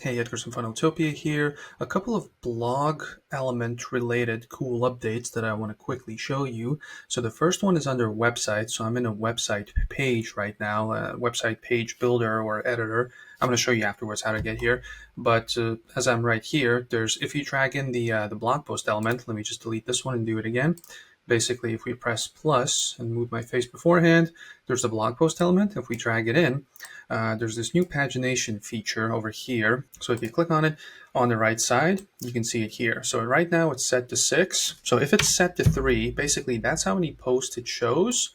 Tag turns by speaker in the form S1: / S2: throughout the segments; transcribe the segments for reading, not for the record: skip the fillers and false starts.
S1: Hey, Edgar from Funneltopia here. A couple of blog element related cool updates that I want to quickly show you. So the first one is under website. So I'm in a website page right now, a website page builder or editor. I'm going to show you afterwards how to get here. But as I'm right here, if you drag in the blog post element, let me just delete this one and do it again. Basically, if we press plus and move my face beforehand, there's the blog post element. If we drag it in, there's this new pagination feature over here. So if you click on it on the right side, you can see it here. So right now it's set to 6. So if it's set to 3, basically that's how many posts it shows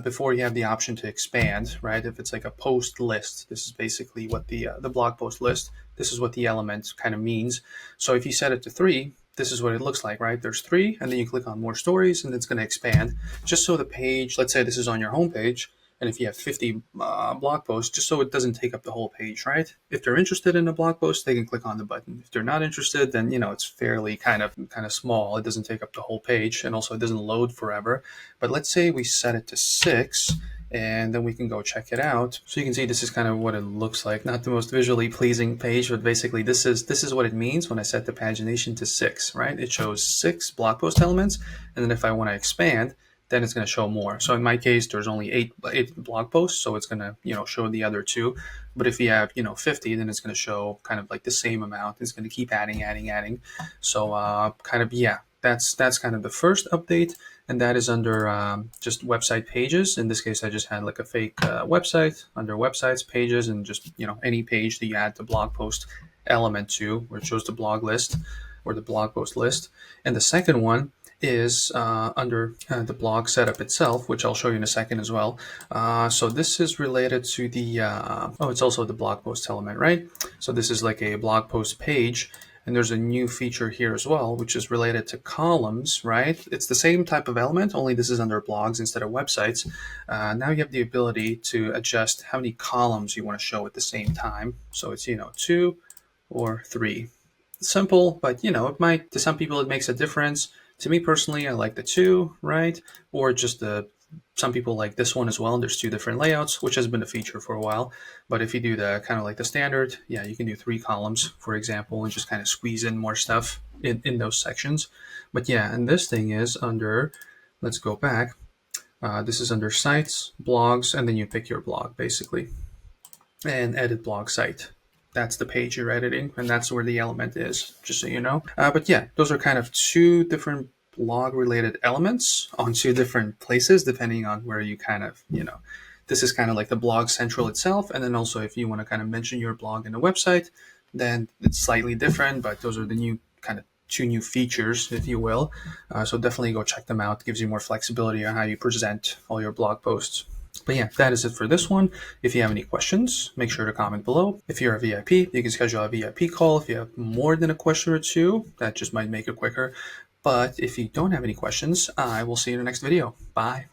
S1: before you have the option to expand, right? If it's like a post list, this is basically what the blog post list, this is what the element kind of means. So if you set it to 3, this is what it looks like, right? There's 3, and then you click on more stories, and it's going to expand. Just so the page, let's say this is on your home page, and if you have 50 blog posts, just so it doesn't take up the whole page, right? If they're interested in a blog post, they can click on the button. If they're not interested, then it's fairly kind of small. It doesn't take up the whole page, and also it doesn't load forever. But let's say we set it to 6. And then we can go check it out. So you can see this is kind of what it looks like. Not the most visually pleasing page, but basically this is what it means when I set the pagination to 6, right? It shows 6 blog post elements, and then if I want to expand, then it's going to show more. So in my case, there's only 8 blog posts, so it's going to show the other 2. But if you have 50, then it's going to show kind of like the same amount. It's going to keep adding. So that's kind of the first update, and that is under just website pages. In this case, I just had like a fake website under websites, pages, and just any page that you add the blog post element to, where it shows the blog list or the blog post list. And the second one is under the blog setup itself, which I'll show you in a second as well. So this is related to the it's also the blog post element, right? So this is like a blog post page. And there's a new feature here as well, which is related to columns, right? It's the same type of element, only this is under blogs instead of websites. Now you have the ability to adjust how many columns you want to show at the same time. So it's, 2 or 3. Simple, but, it might, to some people, it makes a difference. To me personally, I like the 2, right? Or just some people like this one as well, and there's 2 different layouts, which has been a feature for a while. But if you do the kind of like the standard, yeah, you can do 3 columns, for example, and just kind of squeeze in more stuff in those sections. But yeah, and this thing is under, let's go back. This is under sites, blogs, and then you pick your blog basically, and edit blog site. That's the page you're editing, and that's where the element is, just so you know. But yeah, those are kind of 2 different blog related elements on 2 different places, depending on where you kind of, this is kind of like the blog central itself. And then also if you want to kind of mention your blog in a website, then it's slightly different, but those are the new kind of 2 new features, if you will. So definitely go check them out. It gives you more flexibility on how you present all your blog posts. But yeah, that is it for this one. If you have any questions, make sure to comment below. If you're a VIP, you can schedule a VIP call. If you have more than a question or 2, that just might make it quicker. But if you don't have any questions, I will see you in the next video. Bye.